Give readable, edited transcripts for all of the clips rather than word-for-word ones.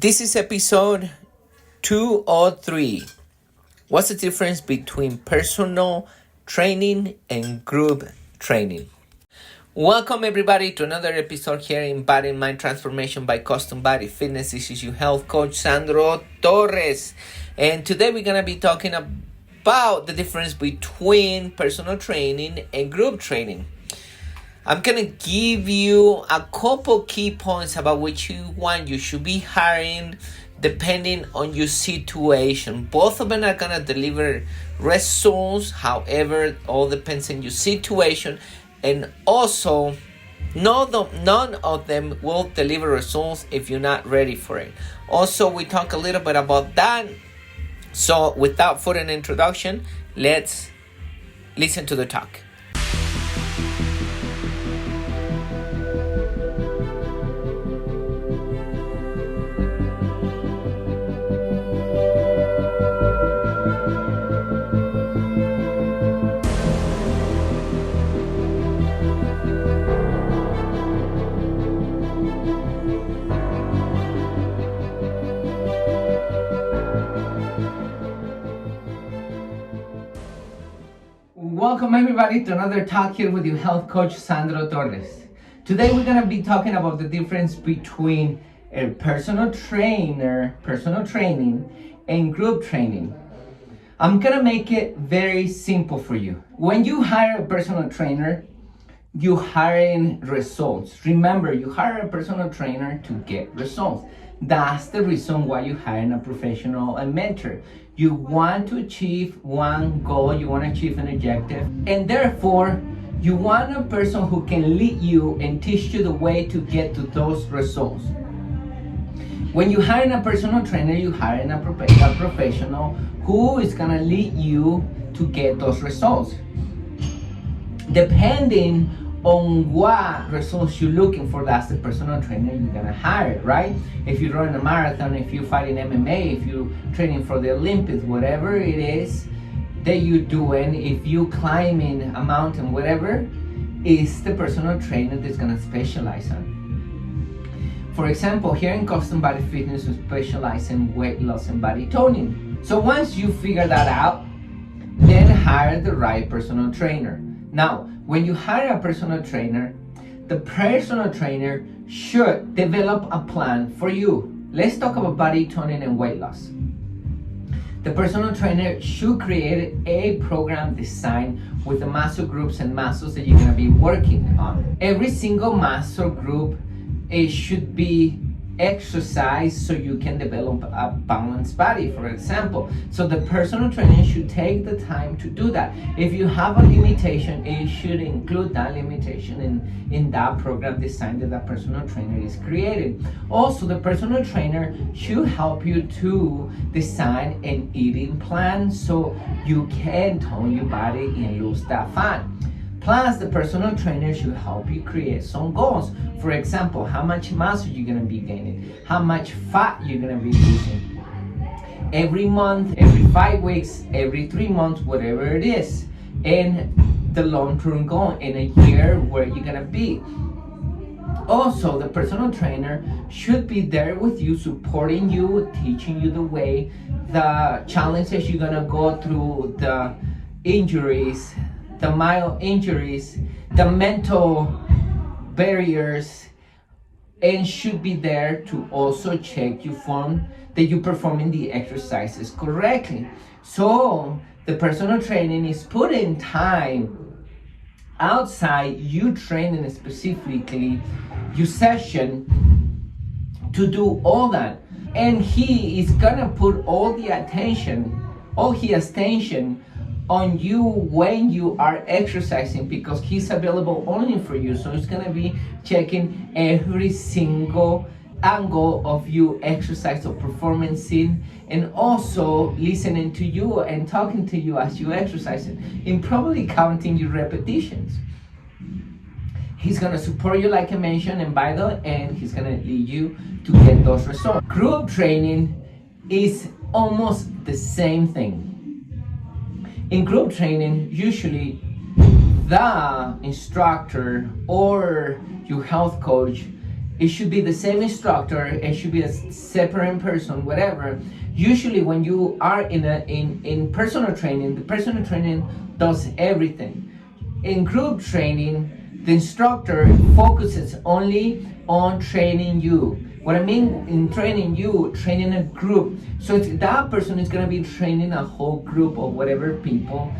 This is episode 203. What's the difference between personal training and group training? Welcome everybody to another episode here in Body and Mind Transformation by Custom Body Fitness. This is your health coach, Sandro Torres. And today we're going to be talking about the difference between personal training and group training. I'm going to give you a couple key points about which one you should be hiring depending on your situation. Both of them are going to deliver results. However, all depends on your situation. And also, none of them will deliver results if you're not ready for it. Also, we talk a little bit about that. So without further introduction, let's listen to the talk. Welcome everybody to another talk here with your health coach Sandro Torres. Today we're going to be talking about the difference between a personal training and group training. I'm going to make it very simple for you. When you hire a personal trainer, you hiring results. Remember, you hire a personal trainer to get results. That's the reason why you hire a professional and mentor. You want to achieve one goal, you want to achieve an objective, and therefore you want a person who can lead you and teach you the way to get to those results. When you hire a personal trainer, you hire a professional who is going to lead you to get those results. Depending on what results you're looking for, that's the personal trainer you're gonna hire, right? If you run a marathon, if you fight in MMA, if you're training for the Olympics, whatever it is that you're doing, if you climbing a mountain, whatever, is the personal trainer that's gonna specialize on. For example, here in Custom Body Fitness, we specialize in weight loss and body toning. So once you figure that out, then hire the right personal trainer. Now, when you hire a personal trainer, the personal trainer should develop a plan for you. Let's talk about body toning and weight loss. The personal trainer should create a program designed with the muscle groups and muscles that you're going to be working on. Every single muscle group, it should be exercise so you can develop a balanced body, for example. So the personal trainer should take the time to do that. If you have a limitation, it should include that limitation in that program design that the personal trainer is created. Also, the personal trainer should help you to design an eating plan so you can tone your body and lose that fat. Plus, the personal trainer should help you create some goals. For example, how much muscle you're going to be gaining, how much fat you're going to be losing. Every month, every 5 weeks, every 3 months, whatever it is. And the long-term goal in a year where you're going to be. Also, the personal trainer should be there with you, supporting you, teaching you the way, the challenges you're going to go through, the injuries, the mild injuries, the mental barriers, and should be there to also check your form that you're performing the exercises correctly. So the personal training is putting time outside you training specifically your session to do all that, and he is gonna put all his attention on you when you are exercising, because he's available only for you. So he's gonna be checking every single angle of you exercise or performance in, and also listening to you and talking to you as you exercising, and probably counting your repetitions. He's gonna support you like I mentioned, and by the end, he's gonna lead you to get those results. Group training is almost the same thing. In group training, usually the instructor or your health coach it should be the same instructor, it should be a separate person, whatever. Usually when you are in personal training, the personal training does everything. In group training, the instructor focuses only on training you. What I mean in training you, training a group. So that person is going to be training a whole group of whatever people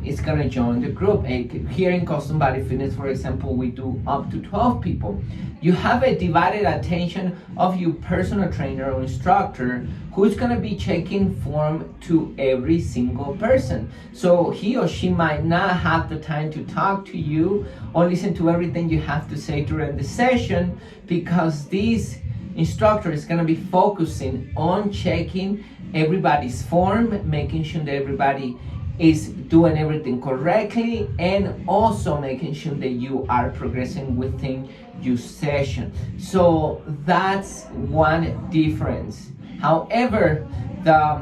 is going to join the group. Here in Custom Body Fitness, for example, we do up to 12 people. You have a divided attention of your personal trainer or instructor who's going to be checking form to every single person. So he or she might not have the time to talk to you or listen to everything you have to say during the session, because this instructor is going to be focusing on checking everybody's form, making sure that everybody is doing everything correctly, and also making sure that you are progressing within your session. So that's one difference. However, the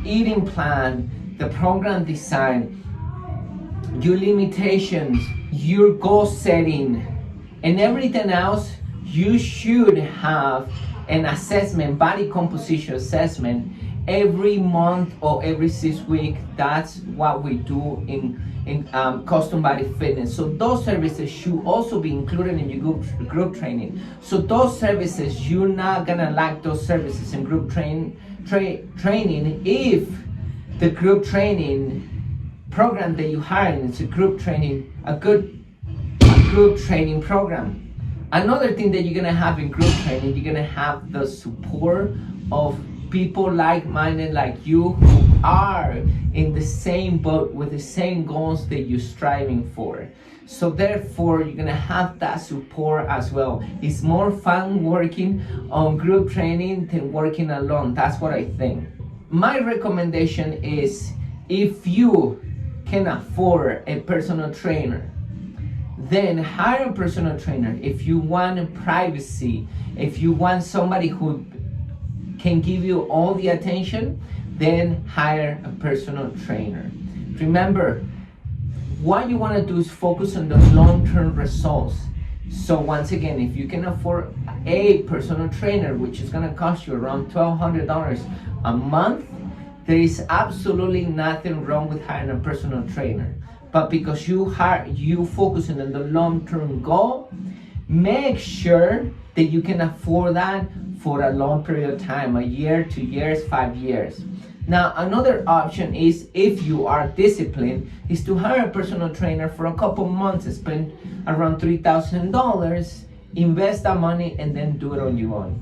eating plan, the program design, your limitations, your goal setting, and everything else, you should have an assessment, body composition assessment, every month or every 6 weeks. That's what we do in Custom Body Fitness. So those services should also be included in your group training. So those services, you're not gonna like those services in group training if the group training program that you hire is a group training, a group training program. Another thing that you're gonna have in group training, you're gonna have the support of people like-minded like you who are in the same boat with the same goals that you're striving for. So therefore, you're gonna have that support as well. It's more fun working on group training than working alone. That's what I think. My recommendation is, if you can afford a personal trainer, then hire a personal trainer. If you want privacy, if you want somebody who can give you all the attention, then hire a personal trainer. Remember, what you want to do is focus on the long-term results. So once again, if you can afford a personal trainer, which is going to cost you around $1,200 a month, there is absolutely nothing wrong with hiring a personal trainer. But because you focusing on the long-term goal, make sure that you can afford that for a long period of time, a year, 2 years, 5 years. Now, another option is, if you are disciplined, is to hire a personal trainer for a couple months, spend around $3,000, invest that money, and then do it on your own.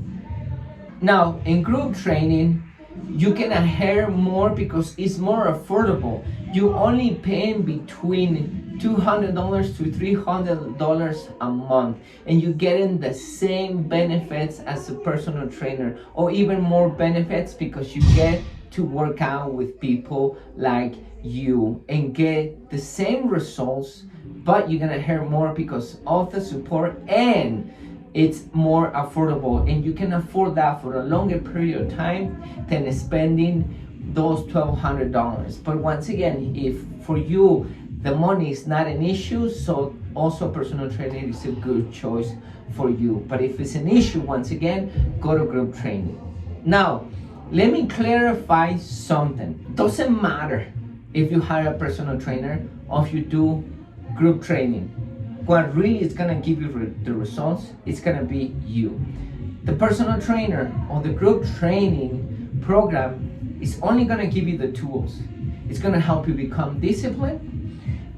Now, in group training, you can hire more because it's more affordable. You only paying between $200 to $300 a month, and you're getting the same benefits as a personal trainer, or even more benefits, because you get to work out with people like you and get the same results, but you're gonna hire more because of the support, and it's more affordable, and you can afford that for a longer period of time than spending those $1,200. But once again, if for you the money is not an issue, so also personal training is a good choice for you. But if it's an issue, once again, go to group training. Now, let me clarify something. Doesn't matter if you hire a personal trainer or if you do group training. What really is gonna give you the results is gonna be you. The personal trainer or the group training program is only gonna give you the tools. It's gonna help you become disciplined.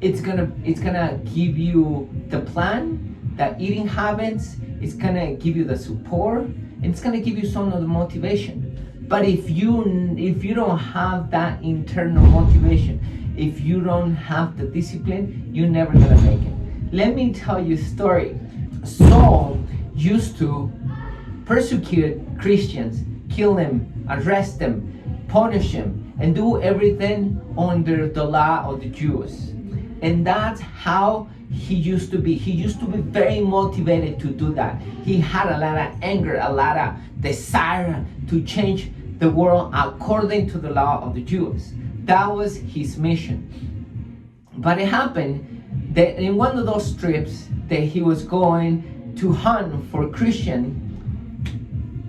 It's gonna give you the plan, the eating habits. It's gonna give you the support, and it's gonna give you some of the motivation. But if you don't have that internal motivation, if you don't have the discipline, you're never gonna make it. Let me tell you a story. Saul used to persecute Christians, kill them, arrest them, punish them, and do everything under the law of the Jews. And that's how he used to be. He used to be very motivated to do that. He had a lot of anger, a lot of desire to change the world according to the law of the Jews. That was his mission. But it happened that in one of those trips that he was going, to hunt for Christian,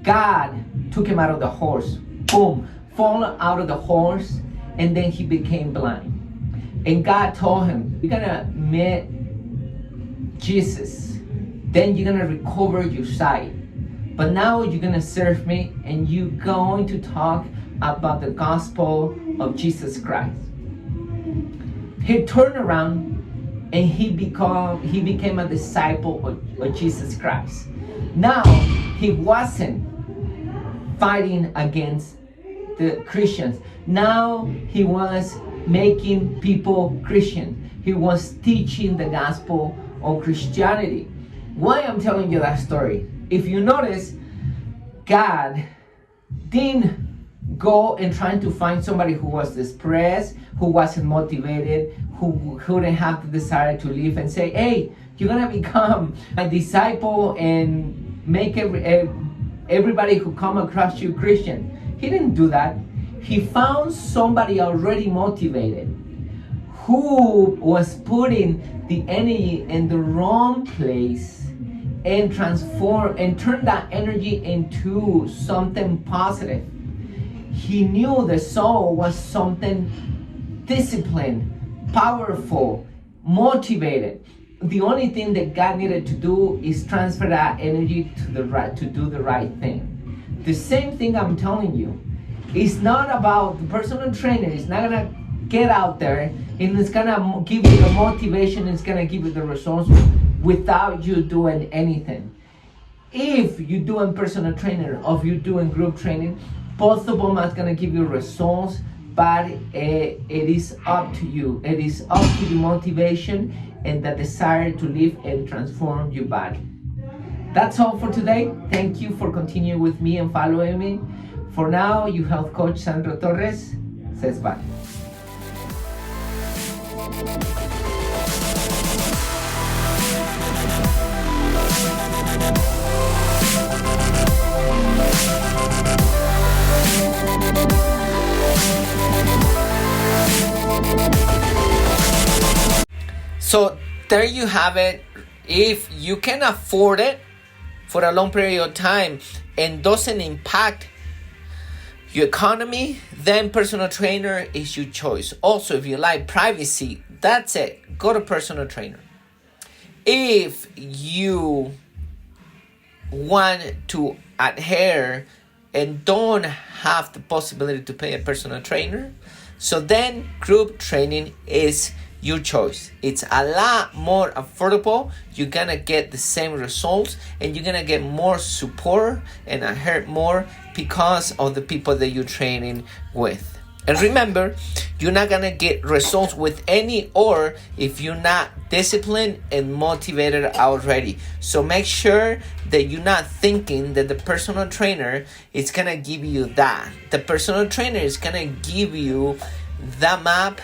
God took him out of the horse. Boom, fall out of the horse, and then he became blind. And God told him, you're gonna meet Jesus, then you're gonna recover your sight. But now you're gonna serve me, and you're going to talk about the gospel of Jesus Christ. He turned around and he became a disciple of Jesus Christ. Now he wasn't fighting against the Christians. Now he was making people Christian. He was teaching the gospel of Christianity. Why I'm telling you that story? If you notice, God didn't go and trying to find somebody who was depressed, who wasn't motivated, who didn't have the desire to live, and say, hey, you're gonna become a disciple and make everybody who come across you Christian. He didn't do that. He found somebody already motivated, who was putting the energy in the wrong place, and transform and turn that energy into something positive. He knew the soul was something disciplined, powerful, motivated. The only thing that God needed to do is transfer that energy to do the right thing. The same thing I'm telling you. It's not about the personal trainer. It's not gonna get out there and it's gonna give you the motivation. It's gonna give you the results without you doing anything. If you're doing personal trainer or if you're doing group training, both of them are gonna give you results, but it is up to you. It is up to the motivation and the desire to live and transform your body. That's all for today. Thank you for continuing with me and following me. For now, your health coach Sandro Torres says bye. So there you have it. If you can afford it for a long period of time and doesn't impact your economy, then personal trainer is your choice. Also, if you like privacy, that's it. Go to personal trainer. If you want to adhere and don't have the possibility to pay a personal trainer, so then group training is your choice. It's a lot more affordable. You're gonna get the same results and you're gonna get more support and adhere more because of the people that you're training with. And remember, you're not gonna get results with any or if you're not disciplined and motivated already. So make sure that you're not thinking that the personal trainer is gonna give you that. The personal trainer is gonna give you the map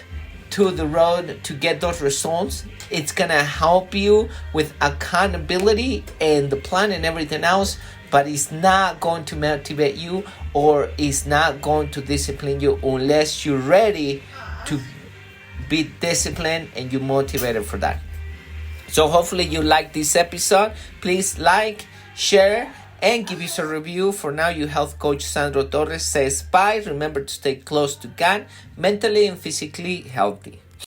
to the road to get those results. It's gonna help you with accountability and the plan and everything else, but it's not going to motivate you or it's not going to discipline you unless you're ready to be disciplined and you're motivated for that. So hopefully you like this episode. Please like, share, and give us a review. For now, your health coach Sandro Torres says bye. Remember to stay close to God, mentally and physically healthy.